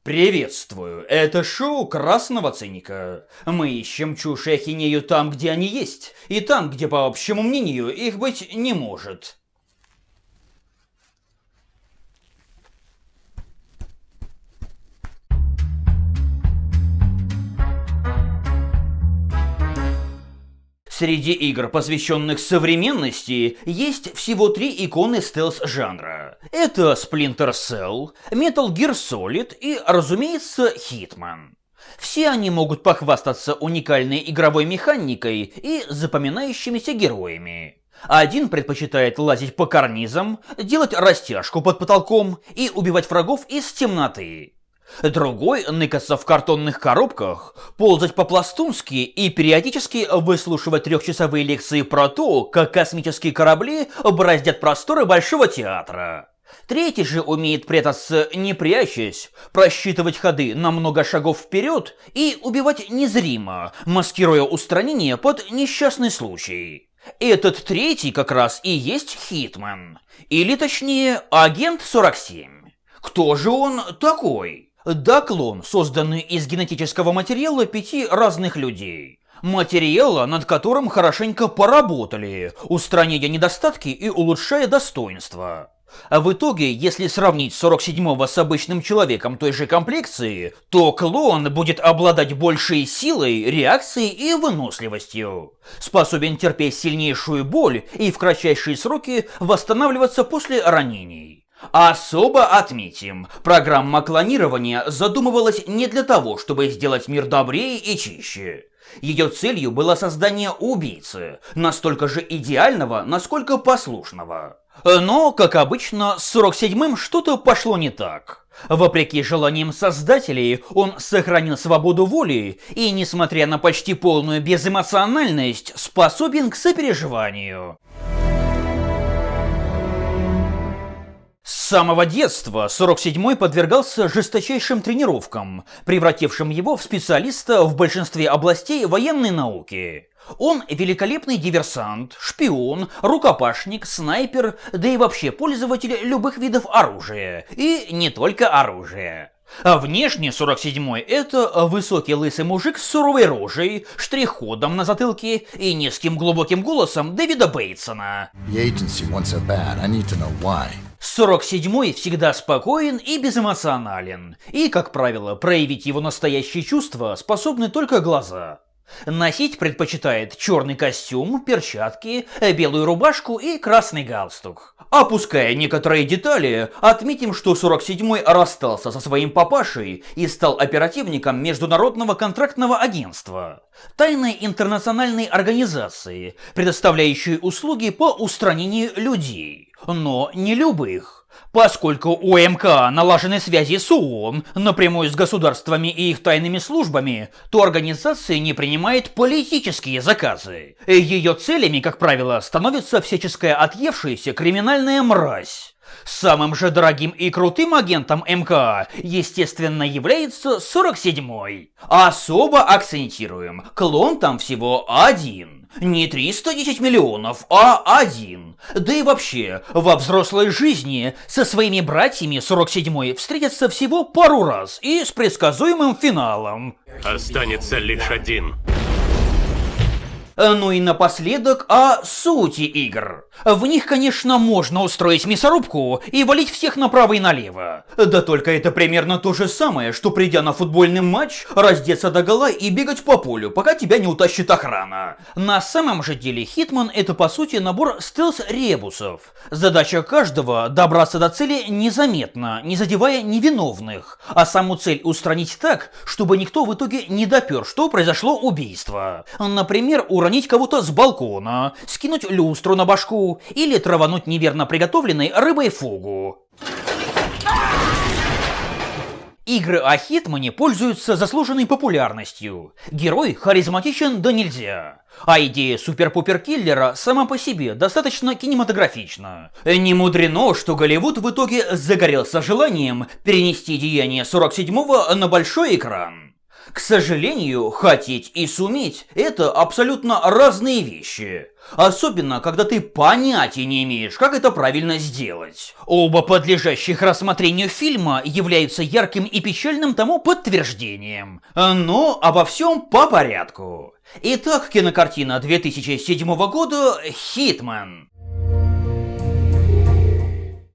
Приветствую, это шоу Красного Циника. Мы ищем чушь и ахинею там, где они есть, и там, где, по общему мнению, их быть не может. Среди игр, посвященных современности, есть всего 3 иконы стелс-жанра. Это Splinter Cell, Metal Gear Solid и, разумеется, Hitman. Все они могут похвастаться уникальной игровой механикой и запоминающимися героями. Один предпочитает лазить по карнизам, делать растяжку под потолком и убивать врагов из темноты. Другой ныкаться в картонных коробках, ползать по-пластунски и периодически выслушивать 3-часовые лекции про то, как космические корабли бороздят просторы Большого театра. Третий же умеет прятаться не прячась, просчитывать ходы на много шагов вперед и убивать незримо, маскируя устранение под несчастный случай. Этот третий как раз и есть Хитман, или точнее Агент 47. Кто же он такой? Да, клон, созданный из генетического материала 5 разных людей. Материала, над которым хорошенько поработали, устраняя недостатки и улучшая достоинства. А в итоге, если сравнить 47-го с обычным человеком той же комплекции, то клон будет обладать большей силой, реакцией и выносливостью. Способен терпеть сильнейшую боль и в кратчайшие сроки восстанавливаться после ранений. Особо отметим, программа клонирования задумывалась не для того, чтобы сделать мир добрее и чище. Ее целью было создание убийцы, настолько же идеального, насколько послушного. Но, как обычно, с 47-м что-то пошло не так. Вопреки желаниям создателей, он сохранил свободу воли и, несмотря на почти полную безэмоциональность, способен к сопереживанию. С самого детства 47-й подвергался жесточайшим тренировкам, превратившим его в специалиста в большинстве областей военной науки. Он великолепный диверсант, шпион, рукопашник, снайпер, да и вообще пользователь любых видов оружия. И не только оружия. А внешне 47-й это высокий лысый мужик с суровой рожей, штрих-кодом на затылке и низким глубоким голосом Дэвида Бейтсона. 47-й всегда спокоен и безэмоционален, и, как правило, проявить его настоящие чувства способны только глаза. Носить предпочитает черный костюм, перчатки, белую рубашку и красный галстук. Опуская некоторые детали, отметим, что 47-й расстался со своим папашей и стал оперативником Международного контрактного агентства, тайной интернациональной организации, предоставляющей услуги по устранению людей, но не любых. Поскольку у МК налажены связи с ООН, напрямую с государствами и их тайными службами, то организация не принимает политические заказы. Ее целями, как правило, становится всяческая отъевшаяся криминальная мразь. Самым же дорогим и крутым агентом МК, естественно, является 47-й. Особо акцентируем, клон там всего один. Не 310 миллионов, а 1. Да и вообще, во взрослой жизни со своими братьями 47-й встретятся всего пару раз и с предсказуемым финалом. Останется лишь один. Ну и напоследок о сути игр. В них, конечно, можно устроить мясорубку и валить всех направо и налево. Да только это примерно то же самое, что придя на футбольный матч, раздеться догола и бегать по полю, пока тебя не утащит охрана. На самом же деле Hitman это по сути набор стелс-ребусов. Задача каждого добраться до цели незаметно, не задевая невиновных, а саму цель устранить так, чтобы никто в итоге не допер, что произошло убийство. Например, уронить кого-то с балкона, скинуть люстру на башку или травануть неверно приготовленной рыбой фугу. Игры о Хитмане пользуются заслуженной популярностью. Герой харизматичен да нельзя. А идея супер-пупер-киллера сама по себе достаточно кинематографична. Не мудрено, что Голливуд в итоге загорелся желанием перенести деяния 47-го на большой экран. К сожалению, хотеть и суметь – это абсолютно разные вещи. Особенно, когда ты понятия не имеешь, как это правильно сделать. Оба подлежащих рассмотрению фильма являются ярким и печальным тому подтверждением. Но обо всем по порядку. Итак, кинокартина 2007 года «Хитмэн».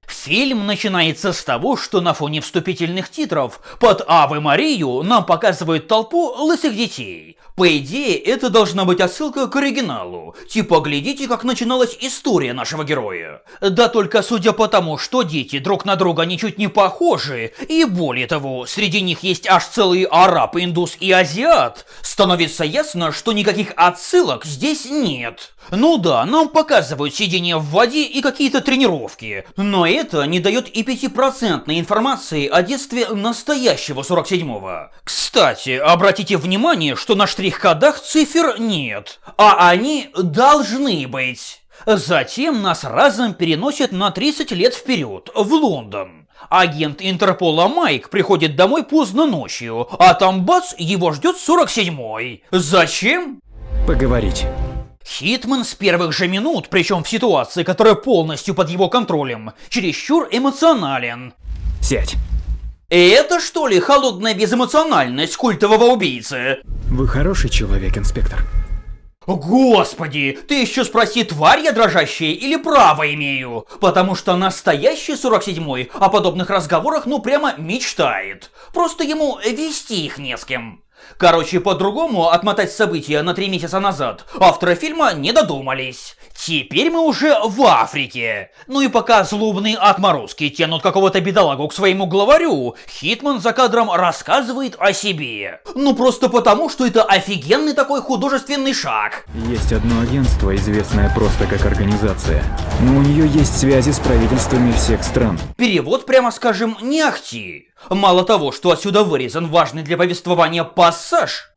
Фильм начинается с того, что на фоне вступительных титров под «Аве Марию» нам показывают толпу лысых детей. По идее, это должна быть отсылка к оригиналу. Типа, глядите, как начиналась история нашего героя. Да только судя по тому, что дети друг на друга ничуть не похожи, и более того, среди них есть аж целый араб, индус и азиат, становится ясно, что никаких отсылок здесь нет. Ну да, нам показывают сидение в воде и какие-то тренировки, но это не дает и 5% информации о детстве настоящего 47-го. Кстати, обратите внимание, что на штрих-кодах цифр нет, а они должны быть. Затем нас разом переносят на 30 лет вперед, в Лондон. Агент Интерпола Майк приходит домой поздно ночью, а там бац, его ждет 47-й. Зачем? Поговорить. Хитмэн с первых же минут, причем в ситуации, которая полностью под его контролем, чересчур эмоционален. Сядь. Это что ли холодная безэмоциональность культового убийцы? Вы хороший человек, инспектор. Господи, ты еще спроси, тварь я дрожащая или право имею? Потому что настоящий 47-й о подобных разговорах ну прямо мечтает. Просто ему вести их не с кем. Короче, по-другому отмотать события на 3 месяца назад авторы фильма не додумались. Теперь мы уже в Африке. Ну и пока злобные отморозки тянут какого-то бедолагу к своему главарю, Хитмэн за кадром рассказывает о себе. Ну просто потому, что это офигенный такой художественный шаг. Есть одно агентство, известное просто как организация, но у нее есть связи с правительствами всех стран. Перевод, прямо скажем, не ахти. Мало того, что отсюда вырезан важный для повествования пассаж,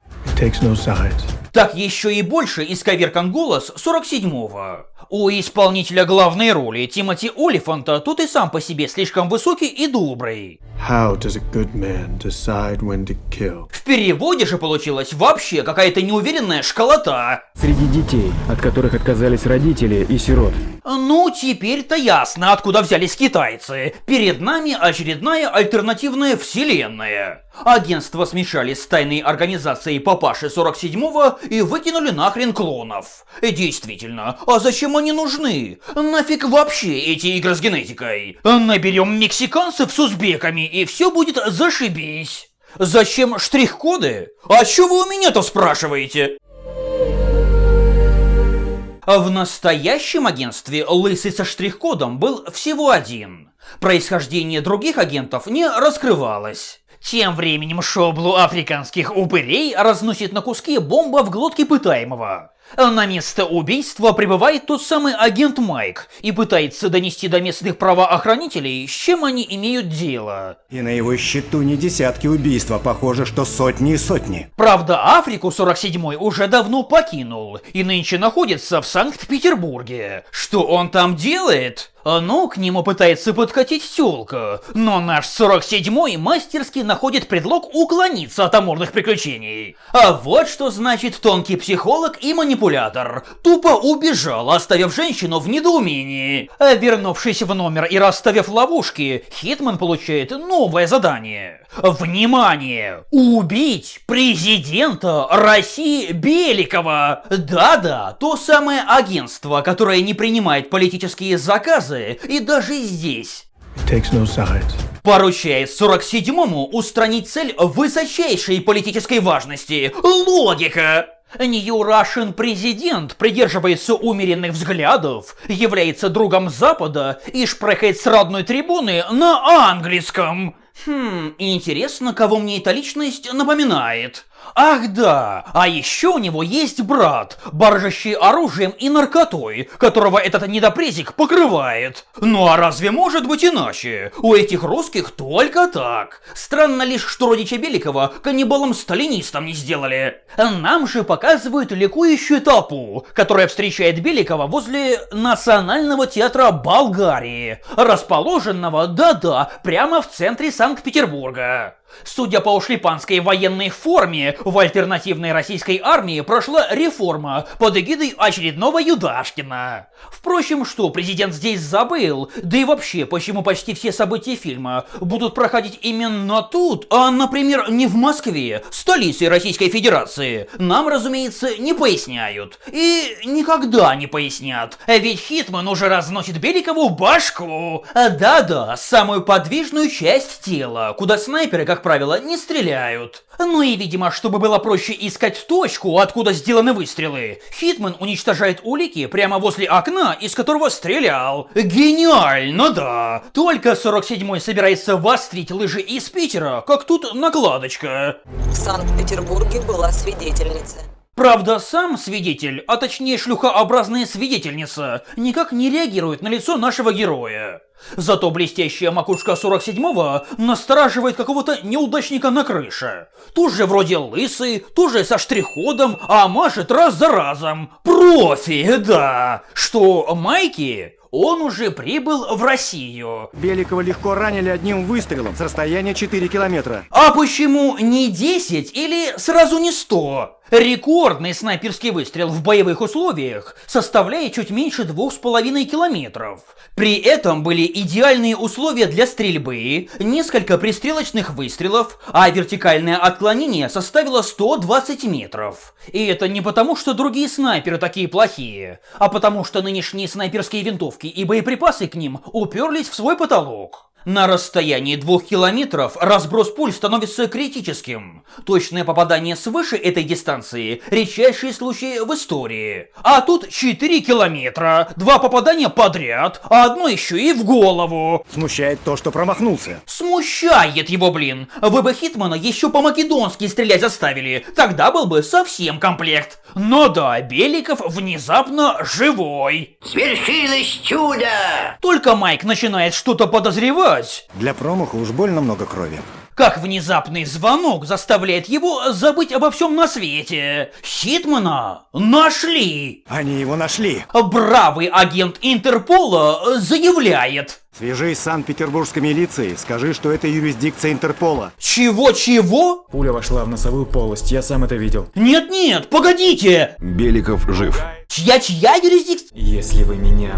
так еще и больше исковеркан голос 47-го. У исполнителя главной роли Тимоти Олифанта тут и сам по себе слишком высокий и добрый. How does a good man decide when to kill? В переводе же получилась вообще какая-то неуверенная школота. Среди детей, от которых отказались родители и сирот. Ну, теперь-то ясно, откуда взялись китайцы. Перед нами очередная альтернативная вселенная. Агентство смешали с тайной организацией папаши 47-го и выкинули нахрен клонов. Действительно, а зачем они нужны? Нафиг вообще эти игры с генетикой? Наберем мексиканцев с узбеками и все будет зашибись. Зачем штрих-коды? А чё вы у меня-то спрашиваете? В настоящем агентстве лысый со штрих-кодом был всего один. Происхождение других агентов не раскрывалось. Тем временем шоблу африканских упырей разносит на куски бомба в глотке пытаемого. На место убийства прибывает тот самый агент Майк и пытается донести до местных правоохранителей, с чем они имеют дело. И на его счету не десятки убийств, а похоже, что сотни и сотни. Правда, Африку 47-й уже давно покинул и нынче находится в Санкт-Петербурге. Что он там делает? Ну, к нему пытается подкатить тёлка, но наш 47-й мастерски находит предлог уклониться от амурных приключений. А вот что значит тонкий психолог и манипулятор. Тупо убежал, оставив женщину в недоумении. А вернувшись в номер и расставив ловушки, Хитмэн получает новое задание. Внимание! Убить президента России Беликова! Да-да, то самое агентство, которое не принимает политические заказы и даже здесь поручает 47-му устранить цель высочайшей политической важности – логика. New Russian президент придерживается умеренных взглядов, является другом Запада и шпрехает с родной трибуны на английском. Интересно, кого мне эта личность напоминает. Ах да, а еще у него есть брат, баржащий оружием и наркотой, которого этот недопрезик покрывает. Ну а разве может быть иначе? У этих русских только так. Странно лишь, что родича Беликова каннибалом-сталинистом не сделали. Нам же показывают ликующую толпу, которая встречает Беликова возле Национального театра Болгарии, расположенного, да-да, прямо в центре Санкт-Петербурга. Судя по ушлепанской военной форме, в альтернативной российской армии прошла реформа под эгидой очередного Юдашкина. Впрочем, что президент здесь забыл, да и вообще, почему почти все события фильма будут проходить именно тут, а, например, не в Москве, столице Российской Федерации, нам, разумеется, не поясняют. И никогда не пояснят, ведь Хитман уже разносит Беликову башку. Да-да, самую подвижную часть тела, куда снайперы, как правило, не стреляют. Ну и, видимо, чтобы было проще искать точку, откуда сделаны выстрелы, Хитман уничтожает улики прямо возле окна, из которого стрелял. Гениально, да! Только 47-й собирается вострить лыжи из Питера, как тут накладочка. В Санкт-Петербурге была свидетельница. Правда, сам свидетель, а точнее шлюхообразная свидетельница, никак не реагирует на лицо нашего героя. Зато блестящая макушка 47-го настораживает какого-то неудачника на крыше. Тоже вроде лысый, тоже со штрих-кодом, а машет раз за разом. Профи, да! Что Майки? Он уже прибыл в Россию. Беликова легко ранили одним выстрелом с расстояния 4 километра. А почему не 10 или сразу не 100? Рекордный снайперский выстрел в боевых условиях составляет чуть меньше 2,5 километров. При этом были идеальные условия для стрельбы, несколько пристрелочных выстрелов, а вертикальное отклонение составило 120 метров. И это не потому, что другие снайперы такие плохие, а потому что нынешние снайперские винтовки и боеприпасы к ним уперлись в свой потолок. На расстоянии 2 километров разброс пуль становится критическим. Точное попадание свыше этой дистанции – редчайший случай в истории. А тут 4 километра, 2 попадания подряд, а одно еще и в голову. Смущает то, что промахнулся. Смущает его, блин. Вы бы Хитмана еще по-македонски стрелять заставили, тогда был бы совсем комплект. Но да, Беликов внезапно живой. Свершилось чудо! Только Майк начинает что-то подозревать. Для промаха уж больно много крови. Как внезапный звонок заставляет его забыть обо всем на свете. Хитмана нашли. Они его нашли. Бравый агент Интерпола заявляет. Свяжись с Санкт-Петербургской милицией, скажи, что это юрисдикция Интерпола. Чего-чего? Пуля вошла в носовую полость, я сам это видел. Нет-нет, погодите. Беликов жив. Чья юрисдикция? Если вы меня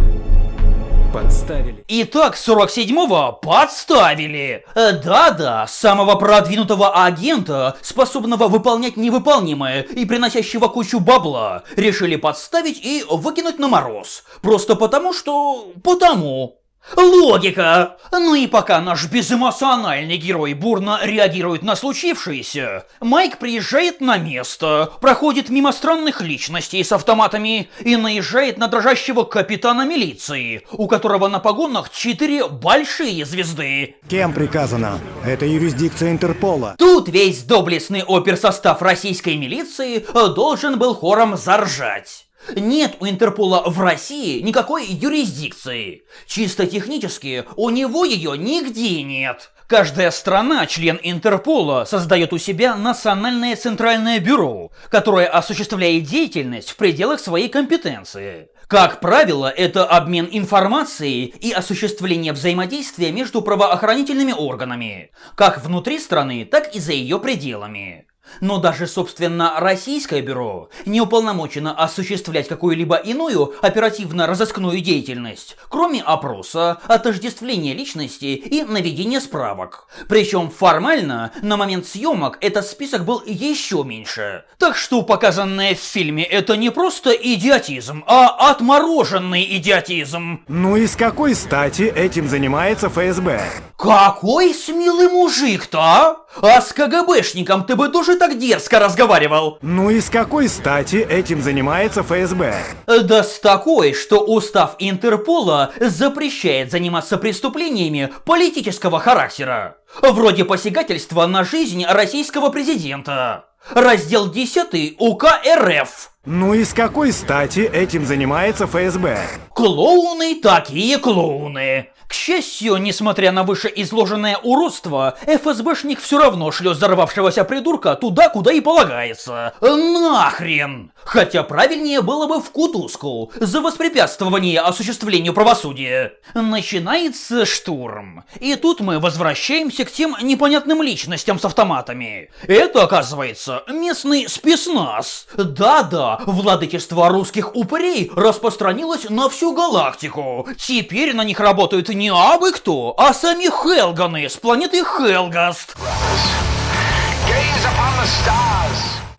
подставили. Итак, 47-го подставили. Да-да, самого продвинутого агента, способного выполнять невыполнимое и приносящего кучу бабла, решили подставить и выкинуть на мороз. Просто потому, что... потому. Логика! Ну и пока наш безэмоциональный герой бурно реагирует на случившееся, Майк приезжает на место, проходит мимо странных личностей с автоматами и наезжает на дрожащего капитана милиции, у которого на погонах 4 большие звезды. Кем приказано? Это юрисдикция Интерпола. Тут весь доблестный оперсостав российской милиции должен был хором заржать. Нет у Интерпола в России никакой юрисдикции. Чисто технически у него ее нигде нет. Каждая страна, член Интерпола, создает у себя национальное центральное бюро, которое осуществляет деятельность в пределах своей компетенции. Как правило, это обмен информацией и осуществление взаимодействия между правоохранительными органами, как внутри страны, так и за ее пределами. Но даже, собственно, российское бюро не уполномочено осуществлять какую-либо иную оперативно-розыскную деятельность, кроме опроса, отождествления личности и наведения справок. Причем формально, на момент съемок этот список был еще меньше. Так что показанное в фильме это не просто идиотизм, а отмороженный идиотизм. Ну и с какой стати этим занимается ФСБ? Какой смелый мужик-то, а? А с КГБшником ты бы тоже так дерзко разговаривал? Ну и с какой стати этим занимается ФСБ? Да с такой, что устав Интерпола запрещает заниматься преступлениями политического характера. Вроде посягательства на жизнь российского президента. Раздел 10 УК РФ. Ну и с какой стати этим занимается ФСБ? Клоуны такие клоуны. К счастью, несмотря на вышеизложенное уродство, ФСБшник все равно шлет взорвавшегося придурка туда, куда и полагается. Нахрен! Хотя правильнее было бы в кутузку за воспрепятствование осуществлению правосудия. Начинается штурм. И тут мы возвращаемся к тем непонятным личностям с автоматами. Это, оказывается, местный спецназ. Да-да, владычество русских упырей распространилось на всю галактику. Теперь на них работают не абы кто, а сами Хелганы с планеты Хелгаст.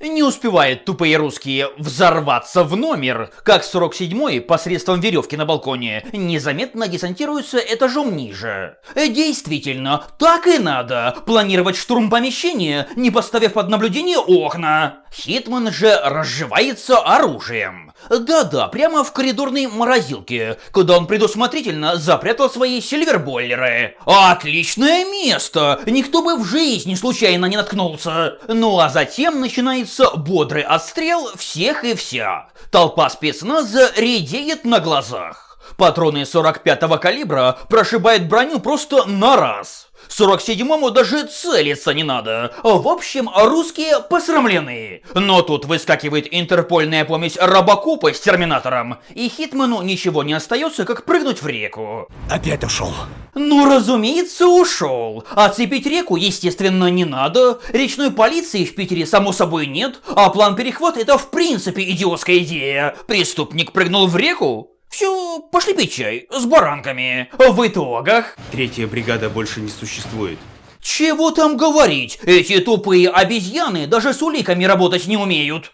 Не успевают тупые русские взорваться в номер, как 47-й посредством веревки на балконе незаметно десантируется этажом ниже. Действительно, так и надо планировать штурм помещения, не поставив под наблюдение окна. Хитман же разживается оружием. Да-да, прямо в коридорной морозилке, куда он предусмотрительно запрятал свои сильвербойлеры. Отличное место! Никто бы в жизни случайно не наткнулся. Ну а затем начинается бодрый отстрел всех и вся. Толпа спецназа редеет на глазах. Патроны 45-го калибра прошибают броню просто на раз. 47-му даже целиться не надо. В общем, русские посрамлены. Но тут выскакивает интерпольная помесь Робокопа с Терминатором, и Хитману ничего не остается, как прыгнуть в реку. Опять ушел. Ну, разумеется, ушел. Оцепить реку, естественно, не надо. Речной полиции в Питере, само собой, нет. А план перехвата — это в принципе идиотская идея. Преступник прыгнул в реку. Все, пошли пить чай с баранками. В итогах... Третья бригада больше не существует. Чего там говорить? Эти тупые обезьяны даже с уликами работать не умеют.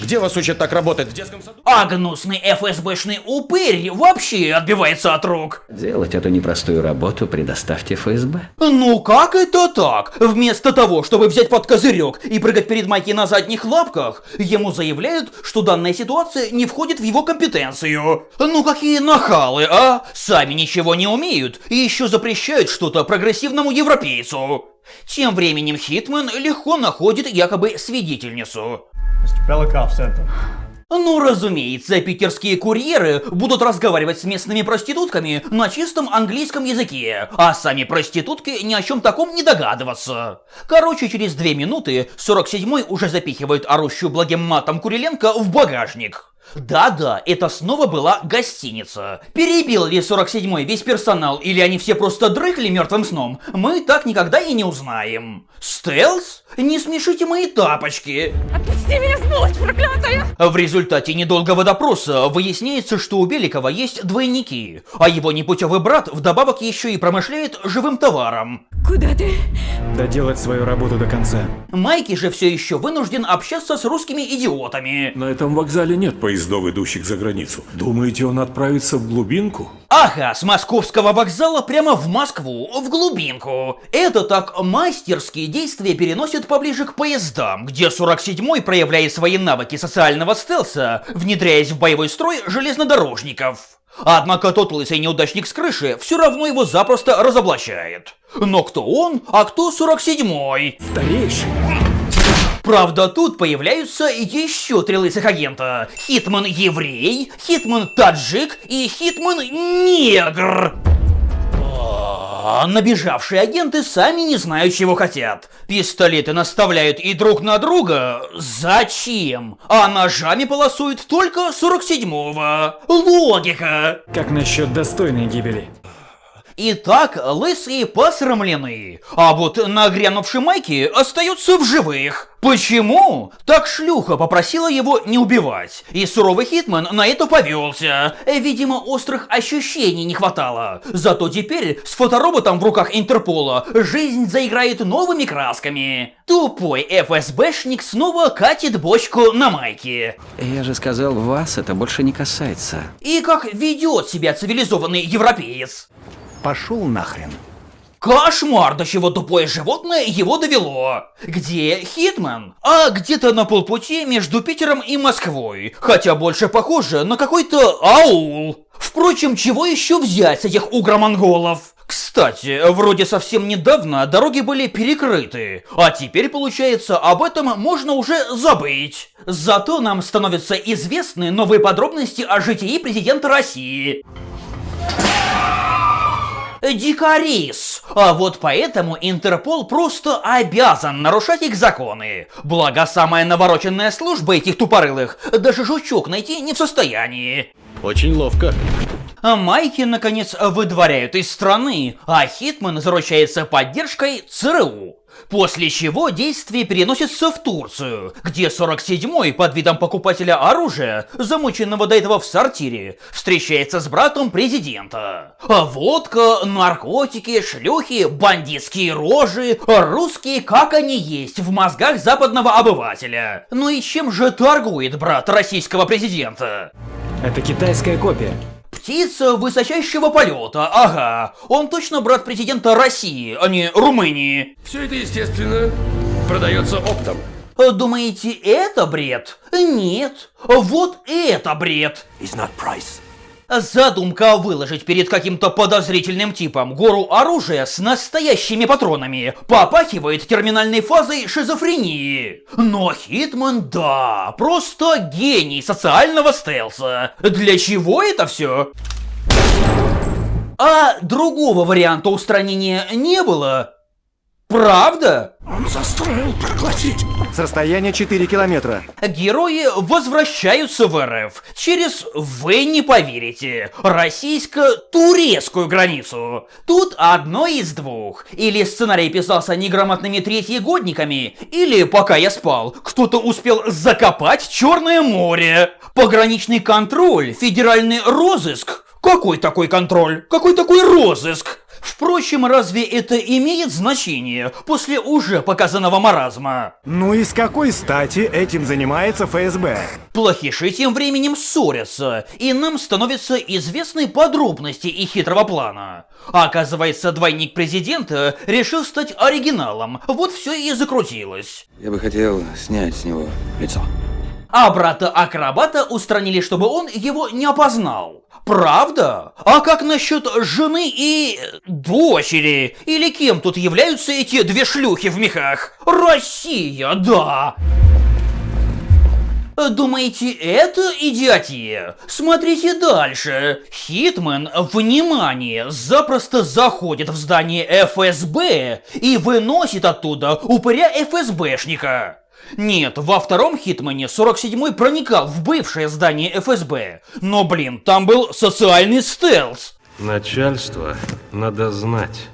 Где вас учат так работать? В детском саду? А гнусный ФСБшный упырь вообще отбивается от рук. Делать эту непростую работу предоставьте ФСБ. Ну как это так? Вместо того, чтобы взять под козырек и прыгать перед Майки на задних лапках, ему заявляют, что данная ситуация не входит в его компетенцию. Ну какие нахалы, а? Сами ничего не умеют и еще запрещают что-то прогрессивному европейцу. Тем временем Хитман легко находит якобы свидетельницу. Ну, разумеется, питерские курьеры будут разговаривать с местными проститутками на чистом английском языке, а сами проститутки ни о чем таком не догадываться. Короче, через 2 минуты 47-й уже запихивает орущую благим матом Куриленко в багажник. Да-да, это снова была гостиница. Перебил ли 47-й весь персонал, или они все просто дрыхли мертвым сном, мы так никогда и не узнаем. Стелс? Не смешите мои тапочки. Отпусти меня, сволочь проклятая! В результате недолгого допроса выясняется, что у Беликова есть двойники, а его непутевый брат вдобавок еще и промышляет живым товаром. Куда ты? Доделать свою работу до конца. Майки же все еще вынужден общаться с русскими идиотами. На этом вокзале нет поездов, идущих за границу. Думаете, он отправится в глубинку? Ага, с московского вокзала прямо в Москву, в глубинку. Это так мастерские действия переносят поближе к поездам, где 47-й проявляет свои навыки социального стелса, внедряясь в боевой строй железнодорожников. Однако тот лысый неудачник с крыши все равно его запросто разоблачает. Но кто он, а кто 47-й? Старейший. Правда, тут появляются еще 3 лысых агента. Хитман-еврей, Хитман-таджик и Хитман-негр. Набежавшие агенты сами не знают, чего хотят. Пистолеты наставляют и друг на друга. Зачем? А ножами полосуют только 47-го. Логика. Как насчет достойной гибели? Итак, лысые посрамлены, а вот нагрянувший Майки остается в живых. Почему? Так шлюха попросила его не убивать, и суровый Хитман на это повелся. Видимо, острых ощущений не хватало. Зато теперь с фотороботом в руках Интерпола жизнь заиграет новыми красками. Тупой ФСБшник снова катит бочку на Майке. Я же сказал, вас это больше не касается. И как ведет себя цивилизованный европеец? Пошел нахрен. Кошмар, до чего тупое животное его довело. Где Хитман? А где-то на полпути между Питером и Москвой. Хотя больше похоже на какой-то аул. Впрочем, чего еще взять с этих угромонголов? Кстати, вроде совсем недавно дороги были перекрыты, а теперь, получается, об этом можно уже забыть. Зато нам становятся известны новые подробности о житии президента России. Дикарис. А вот поэтому Интерпол просто обязан нарушать их законы. Благо, самая навороченная служба этих тупорылых даже жучок найти не в состоянии. Очень ловко. Майки, наконец, выдворяют из страны, а Хитман заручается поддержкой ЦРУ. После чего действие переносится в Турцию, где 47-й под видом покупателя оружия, замученного до этого в сортире, встречается с братом президента. Водка, наркотики, шлюхи, бандитские рожи, русские как они есть в мозгах западного обывателя. Ну и чем же торгует брат российского президента? Это китайская копия. Птица высочайшего полета, ага. Он точно брат президента России, а не Румынии. Все это, естественно, продается оптом. Думаете, это бред? Нет. Вот это бред. Задумка выложить перед каким-то подозрительным типом гору оружия с настоящими патронами попахивает терминальной фазой шизофрении. Но Хитман, да, просто гений социального стелса. Для чего это все? А другого варианта устранения не было? Правда? Он заставил проглотить. С расстояния 4 километра. Герои возвращаются в РФ через, вы не поверите, российско-турецкую границу. Тут одно из двух. Или сценарий писался неграмотными третьегодниками, или, пока я спал, кто-то успел закопать Черное море. Пограничный контроль, федеральный розыск. Какой такой контроль? Какой такой розыск? Впрочем, разве это имеет значение после уже показанного маразма? Ну и с какой стати этим занимается ФСБ? Плохиши тем временем ссорятся, и нам становятся известны подробности их хитрого плана. Оказывается, двойник президента решил стать оригиналом, вот все и закрутилось. Я бы хотел снять с него лицо. А брата-акробата устранили, чтобы он его не опознал. Правда? А как насчет жены и дочери? Или кем тут являются эти две шлюхи в мехах? Россия, да! Думаете, это идиотия? Смотрите дальше. Хитман, внимание, запросто заходит в здание ФСБ и выносит оттуда упыря ФСБшника. Нет, во втором Хитмане 47-й проникал в бывшее здание ФСБ. Но, блин, там был социальный стелс. Начальство надо знать.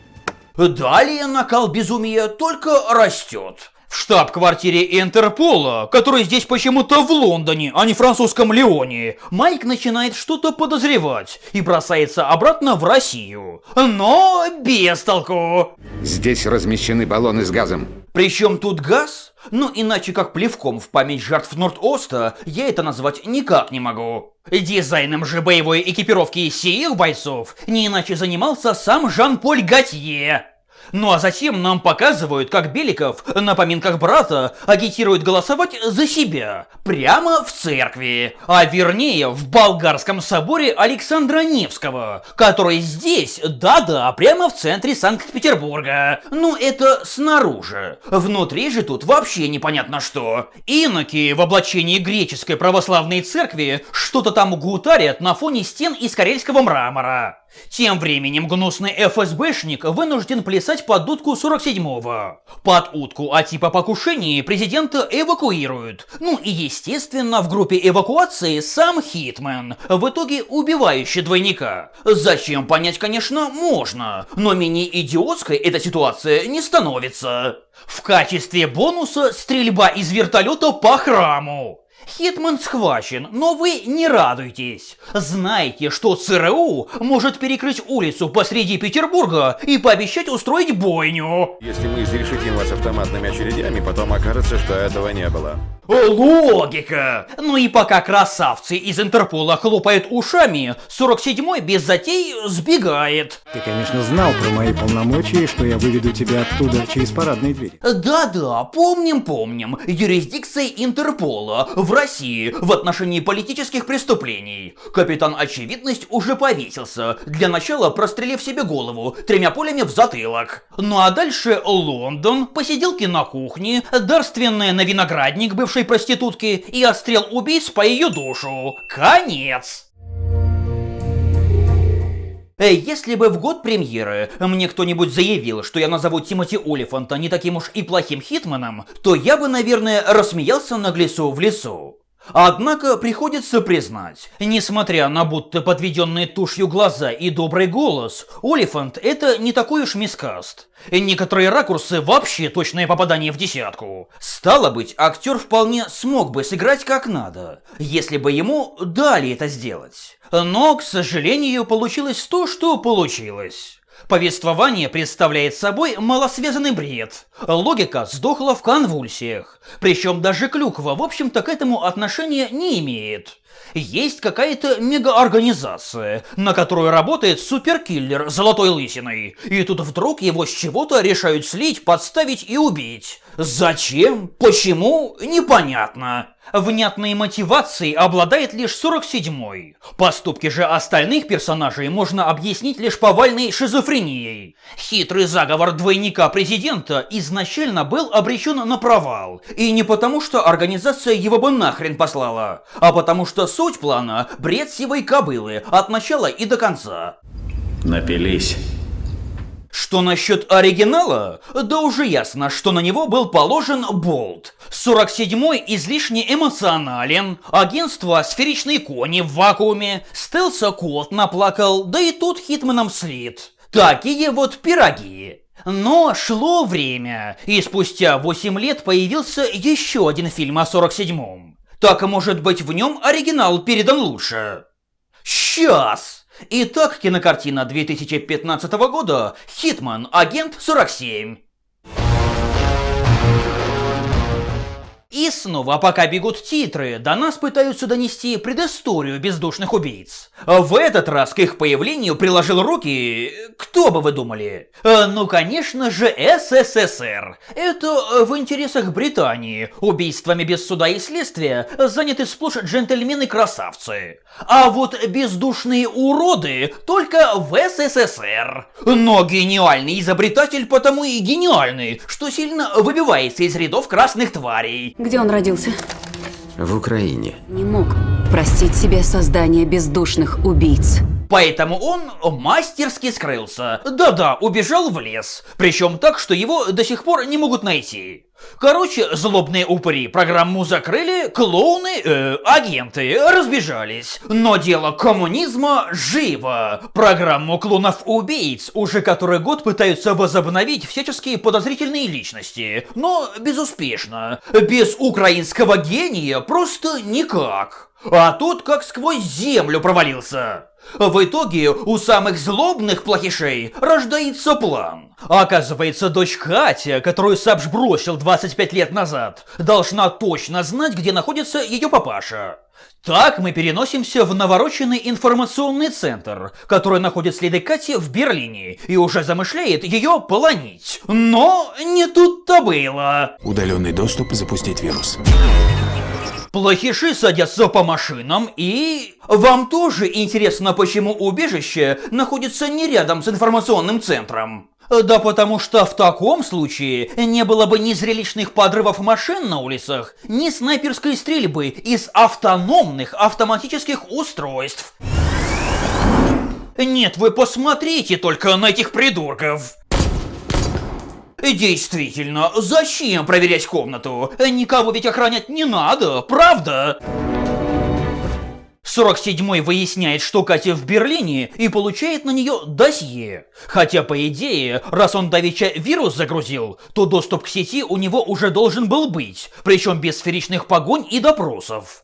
Далее накал безумия только растет. В штаб-квартире Интерпола, который здесь почему-то в Лондоне, а не французском Лионе, Майк начинает что-то подозревать и бросается обратно в Россию. Но без толку. Здесь размещены баллоны с газом. Причем тут газ? Ну иначе как плевком в память жертв Норд-Оста я это назвать никак не могу. Дизайном же боевой экипировки сих бойцов не иначе занимался сам Жан-Поль Готье. Ну а затем нам показывают, как Беликов на поминках брата агитирует голосовать за себя прямо в церкви, а вернее в Болгарском соборе Александра Невского, который здесь, да-да, прямо в центре Санкт-Петербурга. Ну это снаружи. Внутри же тут вообще непонятно что. Иноки в облачении греческой православной церкви что-то там гутарят на фоне стен из карельского мрамора. Тем временем гнусный ФСБшник вынужден плясать под дудку 47-го. Под утку о типа покушении президента эвакуируют. Ну и естественно в группе эвакуации сам Хитман, в итоге убивающий двойника. Зачем, понять, конечно, можно, но менее идиотской эта ситуация не становится. В качестве бонуса стрельба из вертолета по храму. Хитман схвачен, но вы не радуйтесь. Знайте, что ЦРУ может перекрыть улицу посреди Петербурга и пообещать устроить бойню. Если мы изрешетим вас автоматными очередями, потом окажется, что этого не было. Логика! Ну и пока красавцы из Интерпола хлопают ушами, 47-й без затей сбегает. Ты, конечно, знал про мои полномочия, что я выведу тебя оттуда через парадные двери. Да-да, помним. Юрисдикция Интерпола. в России в отношении политических преступлений. Капитан Очевидность уже повесился, для начала прострелив себе голову 3 пулями в затылок. Ну а дальше Лондон, посиделки на кухне, дарственная на виноградник бывшей проститутки и отстрел убийц по ее душу. Конец! Если бы в год премьеры мне кто-нибудь заявил, что я назову Тимоти Олифанта не таким уж и плохим хитманом, то я бы, наверное, рассмеялся наглецу в лесу. Однако приходится признать, несмотря на будто подведенные тушью глаза и добрый голос, Олифант — это не такой уж мискаст. Некоторые ракурсы вообще точное попадание в десятку. Стало быть, актер вполне смог бы сыграть как надо, если бы ему дали это сделать. Но, к сожалению, получилось то, что получилось. Повествование представляет собой малосвязанный бред. Логика сдохла в конвульсиях. Причем даже Клюква, в общем-то, к этому отношения не имеет. Есть какая-то мегаорганизация, на которую работает суперкиллер с золотой лысиной. И тут вдруг его с чего-то решают слить, подставить и убить. Зачем? Почему? Непонятно. Внятной мотивацией обладает лишь 47-й. Поступки же остальных персонажей можно объяснить лишь повальной шизофренией. Хитрый заговор двойника президента изначально был обречен на провал. И не потому, что организация его бы нахрен послала, а потому что суть плана – бред сивой кобылы от начала и до конца. Напились. Что насчет оригинала? Да уже ясно, что на него был положен болт. 47-й излишне эмоционален, агентство «Сферичные кони» в вакууме, стелса кот наплакал, да и тут хитманом слит. Такие вот пироги. Но шло время, и спустя 8 лет появился еще один фильм о 47-м. Так, может быть, в нем оригинал передан лучше? Сейчас! Итак, кинокартина 2015 года «Хитман. Агент 47». И снова, пока бегут титры, до нас пытаются донести предысторию бездушных убийц. В этот раз к их появлению приложил руки... Кто бы вы думали? Ну, конечно же, СССР. Это в интересах Британии. Убийствами без суда и следствия заняты сплошь джентльмены-красавцы. А вот бездушные уроды только в СССР. Но гениальный изобретатель потому и гениальный, что сильно выбивается из рядов красных тварей. Где он родился? В Украине. Не мог простить себе создание бездушных убийц. Поэтому он мастерски скрылся. Да-да, убежал в лес. Причем так, что его до сих пор не могут найти. Короче, злобные упыри программу закрыли, клоуны, агенты разбежались. Но дело коммунизма живо. Программу клонов-убийц уже который год пытаются возобновить всяческие подозрительные личности. Но безуспешно. Без украинского гения просто никак. А тут как сквозь землю провалился. В итоге у самых злобных плохишей рождается план. Оказывается, дочь Катя, которую Сабж бросил 25 лет назад, должна точно знать, где находится ее папаша. Так мы переносимся в навороченный информационный центр, который находит следы Кати в Берлине и уже замышляет ее полонить. Но не тут-то было. Удаленный доступ, запустить вирус. Плохиши садятся по машинам и... Вам тоже интересно, почему убежище находится не рядом с информационным центром? Да потому что в таком случае не было бы ни зрелищных подрывов машин на улицах, ни снайперской стрельбы из автономных автоматических устройств. Нет, вы посмотрите только на этих придурков. Действительно, зачем проверять комнату? Никого ведь охранять не надо, правда? 47-й выясняет, что Катя в Берлине, и получает на нее досье. Хотя, по идее, раз он давеча вирус загрузил, то доступ к сети у него уже должен был быть, причем без сферичных погонь и допросов.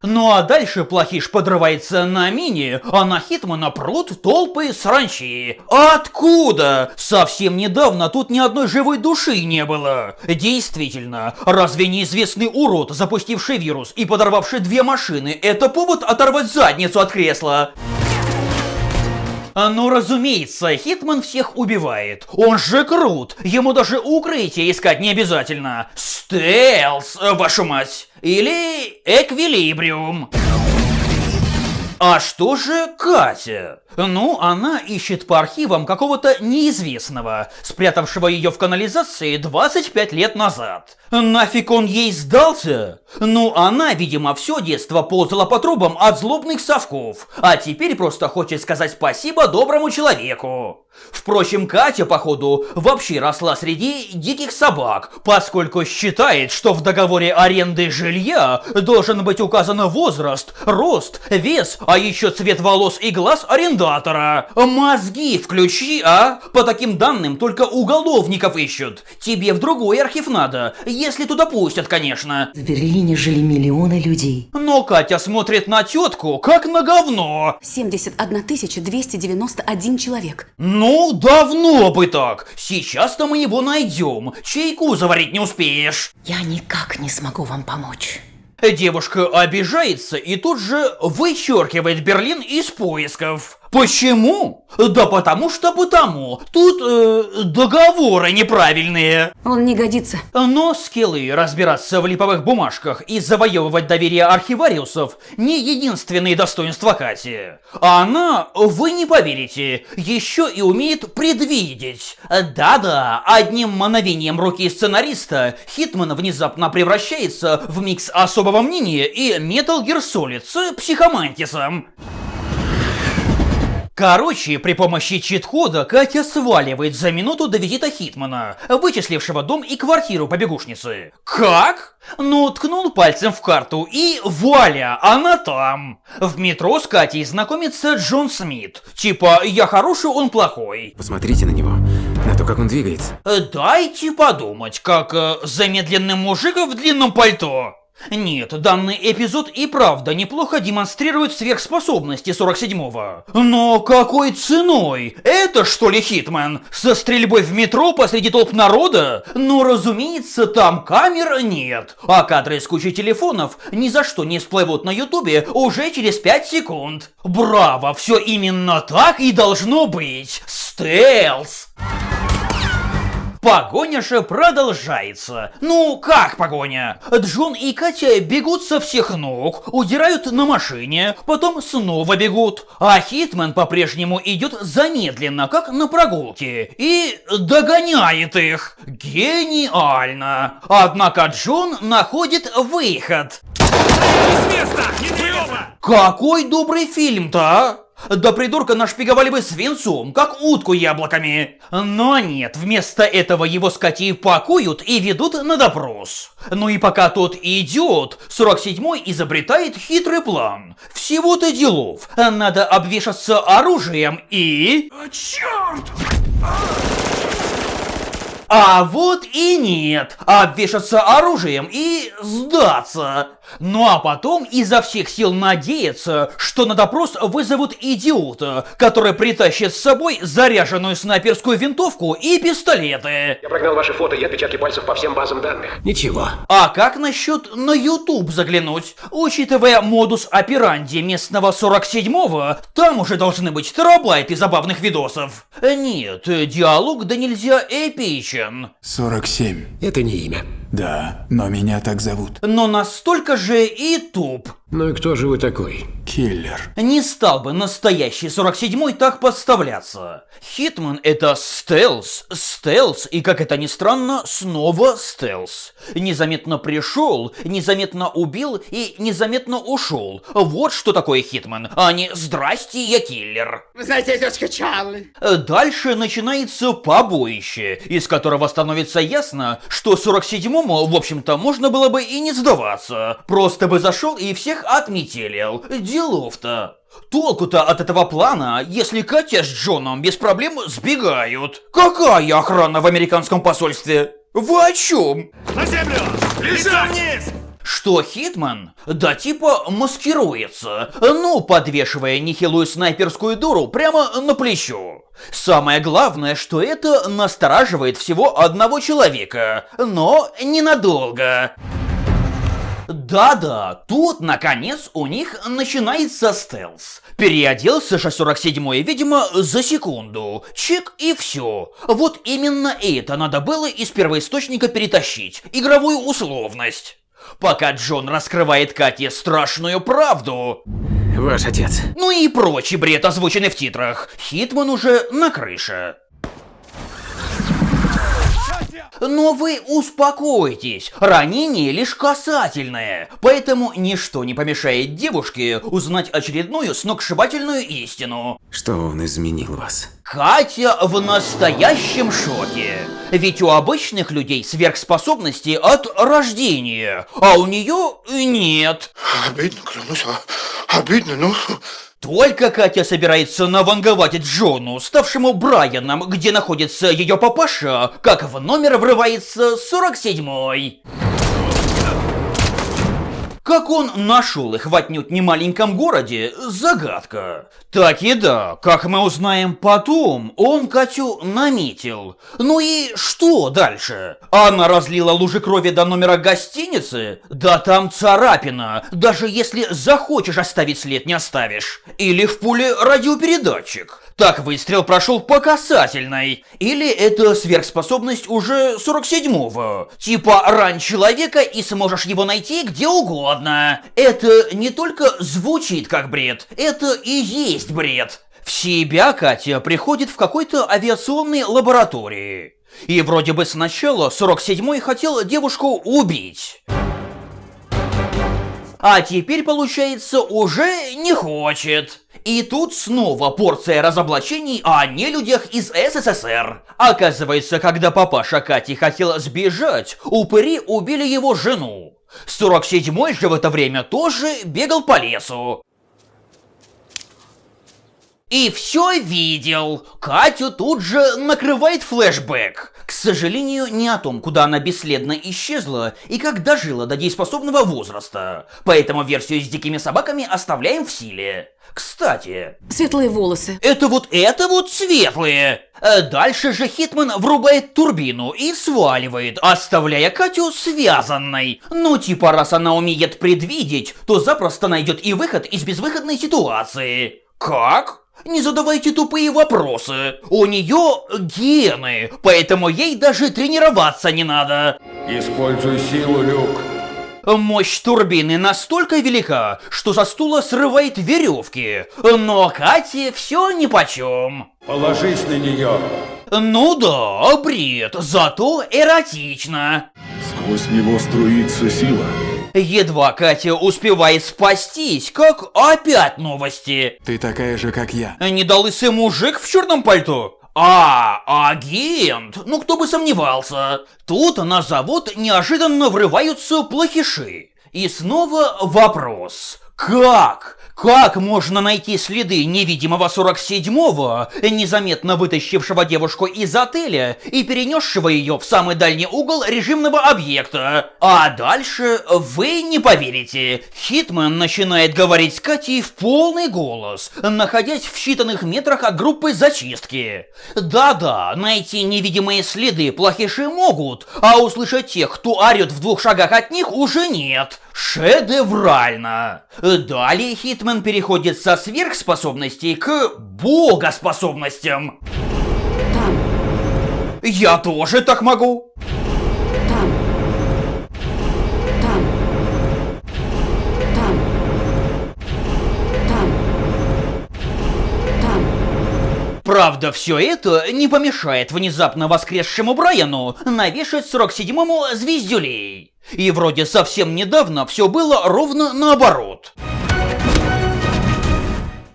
Ну а дальше плохиш подрывается на мине, а на Хитмана прут толпы саранчи. Откуда? Совсем недавно тут ни одной живой души не было. Действительно, разве неизвестный урод, запустивший вирус и подорвавший 2 машины, это повод оторвать задницу от кресла? Ну, разумеется, Хитман всех убивает. Он же крут. Ему даже укрытие искать не обязательно. Стелс, вашу мать. Или эквилибриум. А что же Катя? Ну, она ищет по архивам какого-то неизвестного, спрятавшего ее в канализации 25 лет назад. Нафиг он ей сдался? Ну, она, видимо, все детство ползала по трубам от злобных совков, а теперь просто хочет сказать спасибо доброму человеку. Впрочем, Катя, походу, вообще росла среди диких собак, поскольку считает, что в договоре аренды жилья должен быть указан возраст, рост, вес, а еще цвет волос и глаз арендатора. Мозги включи, а? По таким данным только уголовников ищут. Тебе в другой архив надо, если туда пустят, конечно. В Берлине жили миллионы людей. Но Катя смотрит на тетку, как на говно. 71 291 человек. Ну, давно бы так. Сейчас-то мы его найдем. Чайку заварить не успеешь. Я никак не смогу вам помочь. Девушка обижается и тут же вычеркивает Берлин из поисков. Почему? Да потому. Тут договоры неправильные. Он не годится. Но скиллы разбираться в липовых бумажках и завоевывать доверие архивариусов не единственные достоинства Кати. Она, вы не поверите, еще и умеет предвидеть. Да-да, одним мановением руки сценариста Хитман внезапно превращается в микс особого мнения и Metal Gear Solid с психомантисом. Короче, при помощи чит-кода Катя сваливает за минуту до визита Хитмана, вычислившего дом и квартиру побегушницы. Как? Ну, ткнул пальцем в карту и вуаля, она там. В метро с Катей знакомится Джон Смит. Типа, я хороший, он плохой. Посмотрите на него, на то, как он двигается. Дайте подумать, как замедленный мужик в длинном пальто. Нет, данный эпизод и правда неплохо демонстрирует сверхспособности 47-го. Но какой ценой? Это что ли Хитман? Со стрельбой в метро посреди толп народа? Ну, разумеется, там камер нет. А кадры с кучей телефонов ни за что не всплывут на ютубе уже через 5 секунд. Браво, все именно так и должно быть. Стелс! Погоня же продолжается. Ну, как погоня? Джон и Катя бегут со всех ног, удирают на машине, потом снова бегут. А Хитман по-прежнему идет замедленно, как на прогулке, и догоняет их. Гениально. Однако Джон находит выход. Какой добрый фильм-то, а? Да придурка нашпиговали бы свинцом, как утку яблоками. Но нет, вместо этого его с Катей пакуют и ведут на допрос. Ну и пока тот идет, 47-й изобретает хитрый план. Всего-то делов. Надо обвешаться оружием и... Черт! А вот и нет, обвешаться оружием и сдаться. Ну а потом изо всех сил надеяться, что на допрос вызовут идиота, который притащит с собой заряженную снайперскую винтовку и пистолеты. Я прогнал ваши фото и отпечатки пальцев по всем базам данных. Ничего. А как насчет на YouTube заглянуть? Учитывая модус операнди местного 47-го, там уже должны быть терабайты забавных видосов. Нет, диалог да нельзя эпичен. 47. Это не имя. Да, но меня так зовут. Но настолько же и туп. Ну и кто же вы такой? Киллер. Не стал бы настоящий 47-й так подставляться. Хитман это стелс, и, как это ни странно, снова стелс. Незаметно пришел, незаметно убил и незаметно ушел. Вот что такое Хитман, а не «Здрасте, я киллер». Вы знаете, дядька Чарли. Дальше начинается побоище, из которого становится ясно, что 47-му, в общем-то, можно было бы и не сдаваться. Просто бы зашел и всех отметелил. Делов-то. Толку-то от этого плана, если Катя с Джоном без проблем сбегают. Какая охрана в американском посольстве? Вы о чем? На землю! Лицом вниз! Что Хитман? Да типа маскируется, ну, подвешивая нехилую снайперскую дуру прямо на плечо. Самое главное, что это настораживает всего одного человека, но ненадолго. Да-да, тут, наконец, у них начинается стелс. Переоделся же 47-й, видимо, за секунду. Чик и все. Вот именно это надо было из первоисточника перетащить. Игровую условность. Пока Джон раскрывает Кате страшную правду. Ваш отец. Ну и прочий бред, озвученный в титрах. Хитман уже на крыше. Но вы успокойтесь, ранение лишь касательное, поэтому ничто не помешает девушке узнать очередную сногсшибательную истину. Что он изменил вас? Катя в настоящем шоке. Ведь у обычных людей сверхспособности от рождения, а у нее нет. Обидно, клянусь, обидно, ну... Только Катя собирается наванговать Джону, ставшему Брайаном, где находится ее папаша, как в номер врывается 47-й. Как он нашел их в отнюдь не маленьком городе, загадка. Так и да, как мы узнаем потом, он Катю наметил. Ну и что дальше? Она разлила лужи крови до номера гостиницы? Да там царапина, даже если захочешь оставить след, не оставишь. Или в пуле радиопередатчик. Так выстрел прошел по касательной. Или это сверхспособность уже 47-го. Типа рань человека и сможешь его найти где угодно. Это не только звучит как бред, это и есть бред. В себя Катя приходит в какой-то авиационной лаборатории. И вроде бы сначала 47-й хотел девушку убить. А теперь, получается, уже не хочет. И тут снова порция разоблачений о нелюдях из СССР. Оказывается, когда папаша Кати хотел сбежать, упыри убили его жену. 47-й же в это время тоже бегал по лесу. И все видел. Катю тут же накрывает флешбэк. К сожалению, не о том, куда она бесследно исчезла и как дожила до дееспособного возраста. Поэтому версию с дикими собаками оставляем в силе. Кстати... Светлые волосы. Это вот светлые. Дальше же Хитман врубает турбину и сваливает, оставляя Катю связанной. Ну типа раз она умеет предвидеть, то запросто найдет и выход из безвыходной ситуации. Как? Не задавайте тупые вопросы. У нее гены, поэтому ей даже тренироваться не надо. Используй силу, Люк. Мощь турбины настолько велика, что со стула срывает веревки. Но Кате все нипочем. Положись на нее. Ну да, бред, зато эротично. Сквозь него струится сила. Едва Катя успевает спастись, как опять новости. Ты такая же, как я. Недолысый мужик в черном пальто. Агент! Ну кто бы сомневался. Тут на завод неожиданно врываются плохиши. И снова вопрос. Как? Как можно найти следы невидимого 47-го, незаметно вытащившего девушку из отеля и перенесшего ее в самый дальний угол режимного объекта? А дальше вы не поверите. Хитман начинает говорить с Катей в полный голос, находясь в считанных метрах от группы зачистки. Да-да, найти невидимые следы плохиши могут, а услышать тех, кто орет в 2 шагах от них, уже нет. Шедеврально! Далее Хитман переходит со сверхспособностей к богоспособностям. Там. Я тоже так могу. Там. Там. Там. Там. Там. Правда, все это не помешает внезапно воскресшему Брайану навешать 47-му звездюлей. И вроде совсем недавно все было ровно наоборот.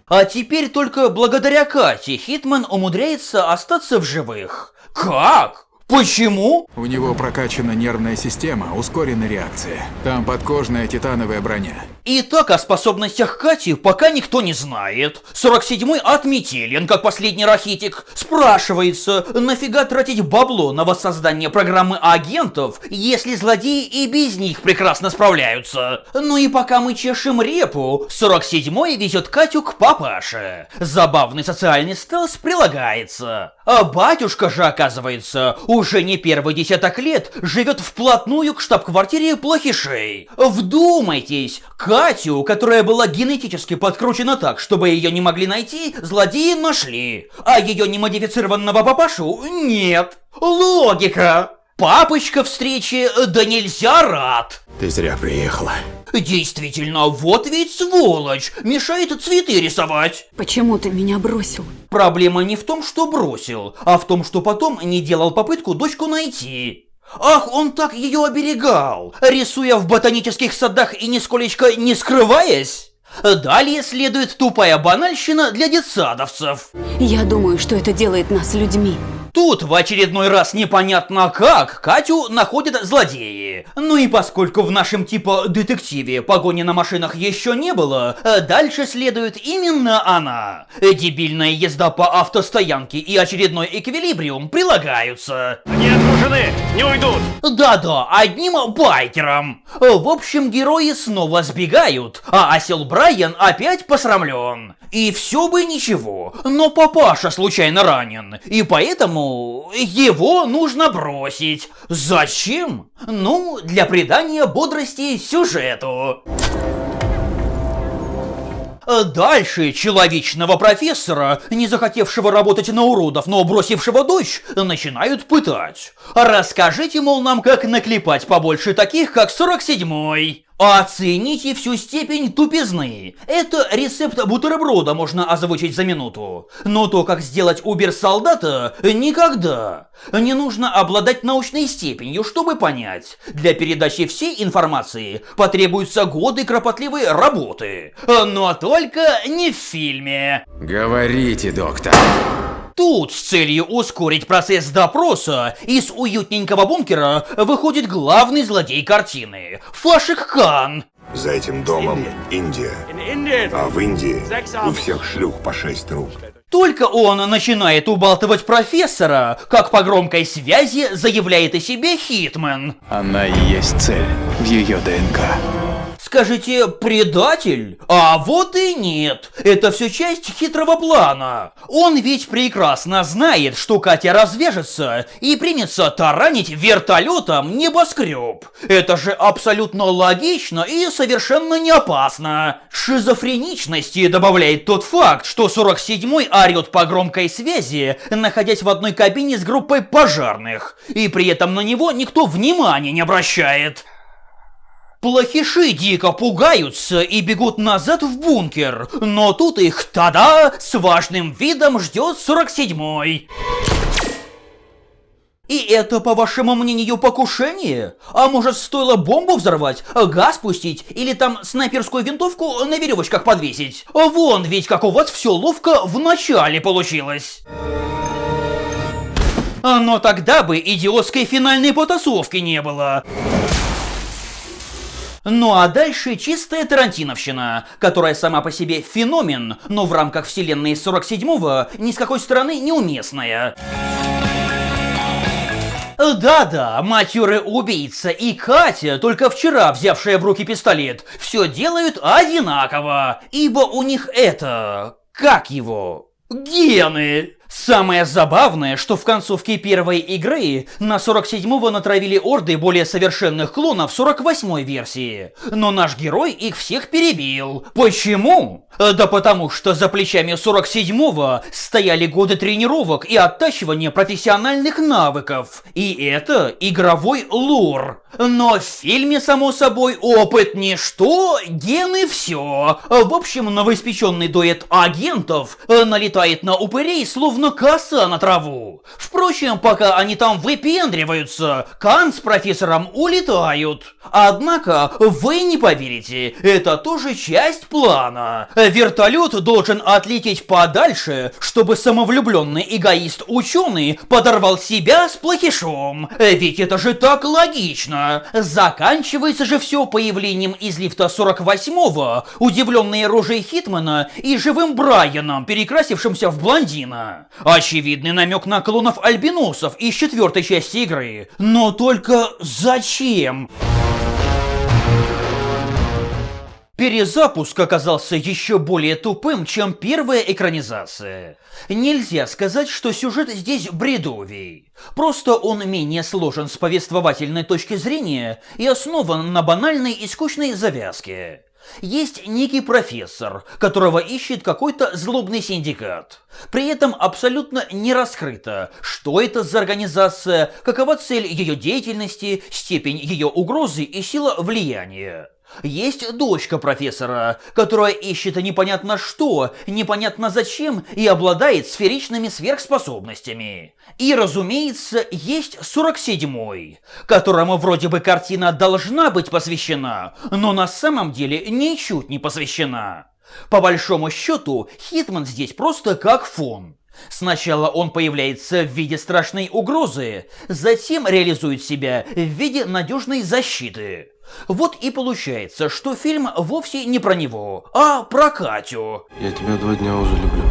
А теперь только благодаря Кате Хитман умудряется остаться в живых. Как? Почему? У него прокачана нервная система, ускоренная реакция. Там подкожная титановая броня. Итак, о способностях Кати пока никто не знает. 47-й отметелен, как последний рахитик. Спрашивается, нафига тратить бабло на воссоздание программы агентов, если злодеи и без них прекрасно справляются? Ну и пока мы чешем репу, 47-й везет Катю к папаше. Забавный социальный стелс прилагается. А батюшка же, оказывается, уже не первый десяток лет живет вплотную к штаб-квартире плохишей. Вдумайтесь, Катю, которая была генетически подкручена так, чтобы ее не могли найти, злодеи нашли, а ее немодифицированного папашу нет. Логика. Папочка встрече да нельзя рад. Ты зря приехала. Действительно, вот ведь сволочь, мешает цветы рисовать. Почему ты меня бросил? Проблема не в том, что бросил, а в том, что потом не делал попытку дочку найти. Ах, он так ее оберегал, рисуя в ботанических садах и нисколечко не скрываясь. Далее следует тупая банальщина для детсадовцев. Я думаю, что это делает нас людьми. Тут в очередной раз непонятно как Катю находят злодеи. Ну и поскольку в нашем типа детективе погони на машинах еще не было, дальше следует именно она. Дебильная езда по автостоянке и очередной эквилибриум прилагаются. Они окружены, не уйдут. Да-да, одним байкером. В общем, герои снова сбегают, а осел Брайан опять посрамлен. И все бы ничего, но папаша случайно ранен, и поэтому его нужно бросить. Зачем? Ну, для придания бодрости сюжету. Дальше человечного профессора, не захотевшего работать на уродов, но бросившего дочь, начинают пытать. Расскажите, мол, нам, как наклепать побольше таких, как 47-й. Оцените всю степень тупизны. Это рецепт бутерброда можно озвучить за минуту. Но то, как сделать убер-солдата, никогда. Не нужно обладать научной степенью, чтобы понять. Для передачи всей информации потребуются годы кропотливой работы. Но только не в фильме. Говорите, доктор. Тут с целью ускорить процесс допроса из уютненького бункера выходит главный злодей картины – Фашик Кан. За этим домом Индия. А в Индии у всех шлюх по 6 рук. Только он начинает убалтывать профессора, как по громкой связи заявляет о себе Хитман. Она и есть цель в ее ДНК. Скажите, предатель? А вот и нет. Это все часть хитрого плана. Он ведь прекрасно знает, что Катя развяжется и примется таранить вертолетом небоскреб. Это же абсолютно логично и совершенно не опасно. Шизофреничности добавляет тот факт, что 47-й орет по громкой связи, находясь в одной кабине с группой пожарных, и при этом на него никто внимания не обращает. Плохиши дико пугаются и бегут назад в бункер, но тут их, та-да, с важным видом ждет 47-й. И это, по вашему мнению, покушение? А может, стоило бомбу взорвать, газ пустить или там снайперскую винтовку на веревочках подвесить? Вон ведь как у вас все ловко в начале получилось. Но тогда бы идиотской финальной потасовки не было. Ну а дальше чистая тарантиновщина, которая сама по себе феномен, но в рамках вселенной 47-го ни с какой стороны неуместная. Да-да, матерый убийца и Катя, только вчера взявшая в руки пистолет, все делают одинаково, ибо у них это... как его? Гены! Самое забавное, что в концовке первой игры на 47-го натравили орды более совершенных клонов 48-й версии. Но наш герой их всех перебил. Почему? Да потому что за плечами 47-го стояли годы тренировок и оттачивания профессиональных навыков. И это игровой лор. Но в фильме, само собой, опыт ничто, гены все. В общем, новоиспеченный дуэт агентов налетает на упырей словно словно коса на траву. Впрочем, пока они там выпендриваются, Кан с профессором улетают. Однако, вы не поверите, это тоже часть плана. Вертолет должен отлететь подальше, чтобы самовлюбленный эгоист-ученый подорвал себя с плохишом. Ведь это же так логично. Заканчивается же все появлением из лифта 48-го, удивленной рожей Хитмана и живым Брайаном, перекрасившимся в блондина. Очевидный намек на клонов-альбиносов из 4-й части игры. Но только зачем? Перезапуск оказался еще более тупым, чем первая экранизация. Нельзя сказать, что сюжет здесь бредовей. Просто он менее сложен с повествовательной точки зрения и основан на банальной и скучной завязке. Есть некий профессор, которого ищет какой-то злобный синдикат. При этом абсолютно не раскрыто, что это за организация, какова цель ее деятельности, степень ее угрозы и сила влияния. Есть дочка профессора, которая ищет непонятно что, непонятно зачем и обладает сферичными сверхспособностями. И, разумеется, есть 47-й, которому вроде бы картина должна быть посвящена, но на самом деле ничуть не посвящена. По большому счету, Хитман здесь просто как фон. Сначала он появляется в виде страшной угрозы, затем реализует себя в виде надежной защиты. Вот и получается, что фильм вовсе не про него, а про Катю. Я тебя 2 дня уже люблю.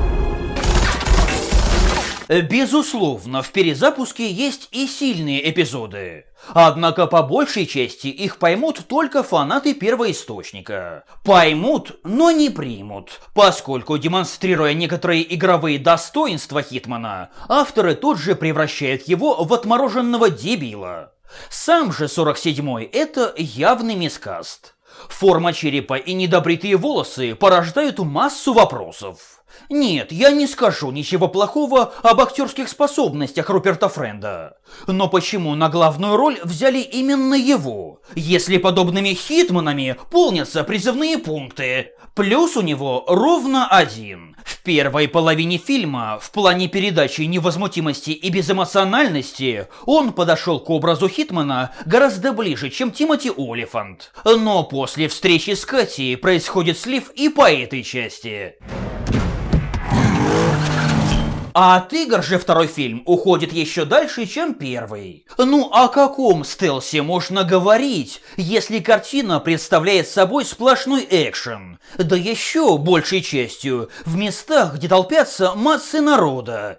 Безусловно, в перезапуске есть и сильные эпизоды. Однако по большей части их поймут только фанаты первоисточника. Поймут, но не примут, поскольку, демонстрируя некоторые игровые достоинства Хитмана, авторы тут же превращают его в отмороженного дебила. Сам же 47-й – это явный мискаст. Форма черепа и недобритые волосы порождают массу вопросов. Нет, я не скажу ничего плохого об актерских способностях Руперта Френда. Но почему на главную роль взяли именно его, если подобными Хитманами полнятся призывные пункты? Плюс у него ровно один. В первой половине фильма, в плане передачи невозмутимости и безэмоциональности, он подошел к образу Хитмана гораздо ближе, чем Тимоти Олифант. Но после встречи с Катей происходит слив и по этой части. А от игр же второй фильм уходит еще дальше, чем первый. Ну о каком стелсе можно говорить, если картина представляет собой сплошной экшен? Да еще большей частью в местах, где толпятся массы народа.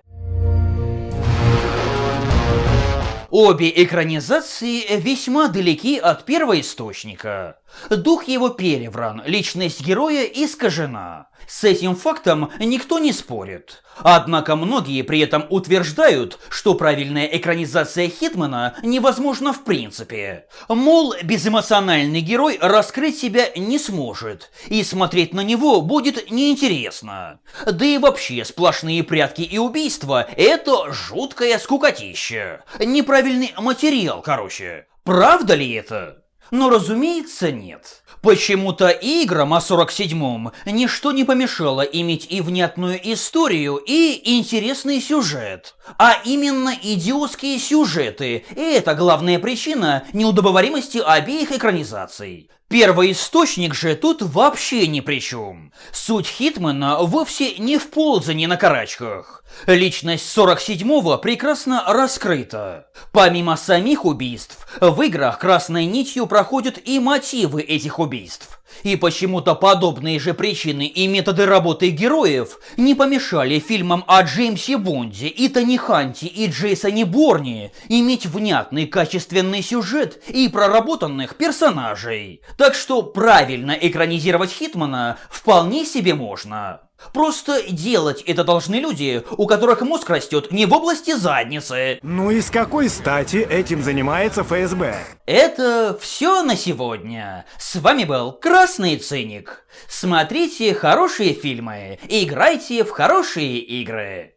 Обе экранизации весьма далеки от первоисточника. Дух его перевран, личность героя искажена. С этим фактом никто не спорит. Однако многие при этом утверждают, что правильная экранизация Хитмана невозможна в принципе. Мол, безэмоциональный герой раскрыть себя не сможет, и смотреть на него будет неинтересно. Да и вообще сплошные прятки и убийства – это жуткая скукотища. Неправильный материал, короче. Правда ли это? Но, разумеется, нет. Почему-то играм о 47-м ничто не помешало иметь и внятную историю, и интересный сюжет. А именно идиотские сюжеты – это главная причина неудобоваримости обеих экранизаций. Первоисточник же тут вообще ни при чем. Суть Хитмана вовсе не в ползании на карачках. Личность 47-го прекрасно раскрыта. Помимо самих убийств, в играх красной нитью проходят и мотивы этих убийств. И почему-то подобные же причины и методы работы героев не помешали фильмам о Джеймсе Бонде, Итане Ханте и Джейсоне Борне иметь внятный качественный сюжет и проработанных персонажей. Так что правильно экранизировать Хитмана вполне себе можно. Просто делать это должны люди, у которых мозг растет не в области задницы. Ну и с какой стати этим занимается ФСБ? Это все на сегодня. С вами был Красный Циник. Смотрите хорошие фильмы, играйте в хорошие игры.